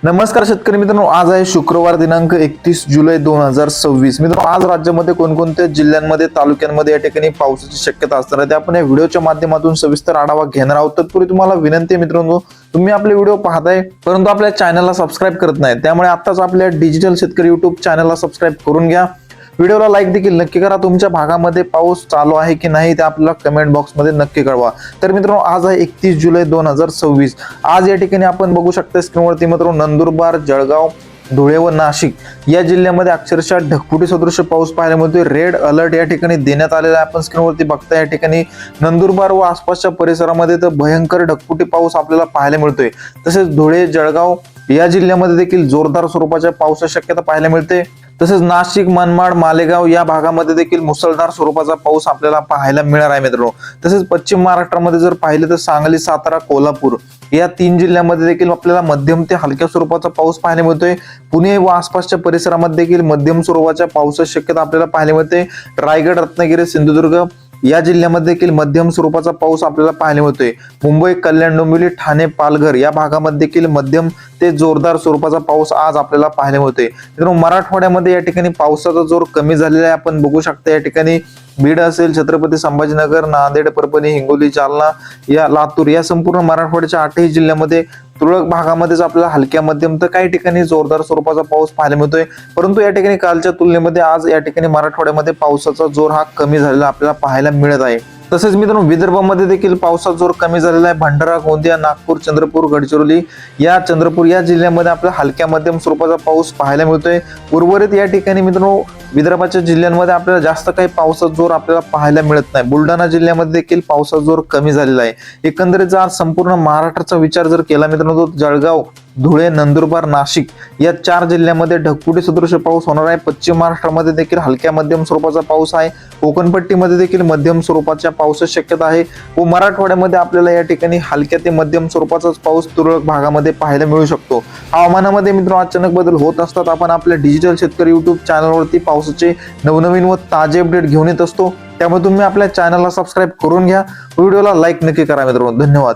नमस्कार शेतकरी मित्रांनो, आज आहे शुक्रवार दिनांक 31 जुलै 2026। मित्रांनो, आज राज्यामध्ये कोणकोणत्या जिल्ह्यांमध्ये तालुक्यांमध्ये या ठिकाणी पावसाची शक्यता असणार आहे ते आपण या व्हिडिओच्या माध्यमातून सविस्तर आढावा घेणार आहोत। तत्पूर्वी तुम्हाला विनंती आहे मित्रांनो, तुम्ही आपले व्हिडिओ पाहताय परंतु आपल्या चॅनलला सबस्क्राईब करत नाही, त्यामुळे आताच आपल्या डिजिटल शेतकरी युट्यूब चॅनलला सबस्क्राईब करून घ्या। व्हिडिओला लाईक देखील नक्की करा। तुमच्या भागामध्ये पाऊस चालू आहे की नाही ते आपल्याला कमेंट बॉक्स मध्ये नक्की कळवा। तर मित्रांनो, आज आहे 31 जुलै 2026। आज या ठिकाणी आपण बघू शकता स्क्रीनवरती मित्रांनो, नंदुरबार, जळगाव, धुळे व नाशिक या जिल्ह्यामध्ये अक्षरशः ढगफुटी सदृश पाऊस पाहायला मिळतोय। रेड अलर्ट या ठिकाणी देण्यात आलेला आहे। आपण स्क्रीनवरती बघता या ठिकाणी नंदुरबार व आसपासच्या परिसरामध्ये तर भयंकर ढगफुटी पाऊस आपल्याला पाहायला मिळतोय। तसेच धुळे, जळगाव या जिल्ह्यामध्ये देखील जोरदार स्वरूपाच्या पावसाची शक्यता पाहायला मिळते। तसेच नाशिक, मनमाड, मालेगाव या भागामध्ये देखील मुसळधार स्वरूपाचा पाऊस आपल्याला पाहायला मिळणार आहे मित्रांनो। तसेच पश्चिम महाराष्ट्रामध्ये जर पाहिले तर सांगली, सातारा, कोल्हापूर या 3 जिल्ह्यामध्ये देखील आपल्याला मध्यम ते हलक्या स्वरूपाचा पाऊस पाहायला मिळतोय। पुणे व आसपासच्या परिसरामध्ये देखील मध्यम स्वरूपाच्या पावसाची शक्यता आपल्याला पाहायला मिळते। रायगड, रत्नागिरी, सिंधुदुर्ग या जिल्ह्यामध्ये देखील मध्यम स्वरूपाचा पाऊस आपल्याला पाहायला मिळतोय। मुंबई, कल्याण, डोंबिवली, ठाणे, पालघर या भागामध्ये देखील मध्यम ते जोरदार स्वरूपाचा पाऊस आज आपल्याला पाहायला मिळतोय। मित्रांनो, मराठवाड्यामध्ये या ठिकाणी पावसाचा जोर कमी झालेला आहे। आपण बघू शकता या ठिकाणी बीड असेल, छत्रपती संभाजीनगर, नांदेड, परभणी, हिंगोली, जालना या लातूर या संपूर्ण मराठवाड्याच्या 8ही जिल्ह्यामध्ये तुरळक भागामध्येच आपल्याला हलक्या मध्यम तर काही ठिकाणी जोरदार स्वरूपाचा पाऊस पाहायला मिळतोय। परंतु या ठिकाणी कालच्या तुलनेमध्ये आज या ठिकाणी मराठवाड्यामध्ये पावसाचा जोर हा कमी झालेला आपल्याला पाहायला मिळत आहे। तसेच मित्रांनो, विदर्भामध्ये देखील पावसाचा जोर कमी झालेला आहे। भंडारा, गोंदिया, नागपूर, चंद्रपूर, गडचिरोली चंद्रपूर या जिल्ह्यामध्ये आपल्याला हलक्या मध्यम स्वरूपाचा पाऊस पाहायला मिळतोय। उर्वरित या ठिकाणी मित्रांनो, विदर्भाच्या जिल्ह्यांमध्ये आपल्याला जास्त काही पावसाचा जोर आपल्याला पाहायला मिळत नाही। बुलढाणा जिल्ह्यामध्ये देखील पावसाचा जोर कमी झालेला आहे। एकंदरीत आज संपूर्ण महाराष्ट्राचा विचार जर केला मित्रांनो, तर जळगाव, धुळे, नंदुरबार, नाशिक या 4 जिल्ह्यामध्ये ढगफुटी सदृश पाऊस होणार आहे। पश्चिम महाराष्ट्रामध्ये देखील हलक्या मध्यम स्वरूपाचा पाऊस आहे। कोकणपट्टीमध्ये देखील मध्यम स्वरूपाच्या पावसाची शक्यता आहे व मराठवाड्यामध्ये आपल्याला या ठिकाणी हलक्या ते मध्यम स्वरूपाचाच पाऊस तुरळक भागामध्ये पाहायला मिळू शकतो। हवामानामध्ये मित्रांनो अचानक बदल होत असतात। आपण आपल्या डिजिटल शेतकरी युट्यूब चॅनलवरती पावसाचे नवनवीन व ताजे अपडेट घेऊन येत असतो, त्यामुळे तुम्ही आपल्या चॅनलला सबस्क्राईब करून घ्या। व्हिडिओला लाईक नक्की करा मित्रांनो। धन्यवाद।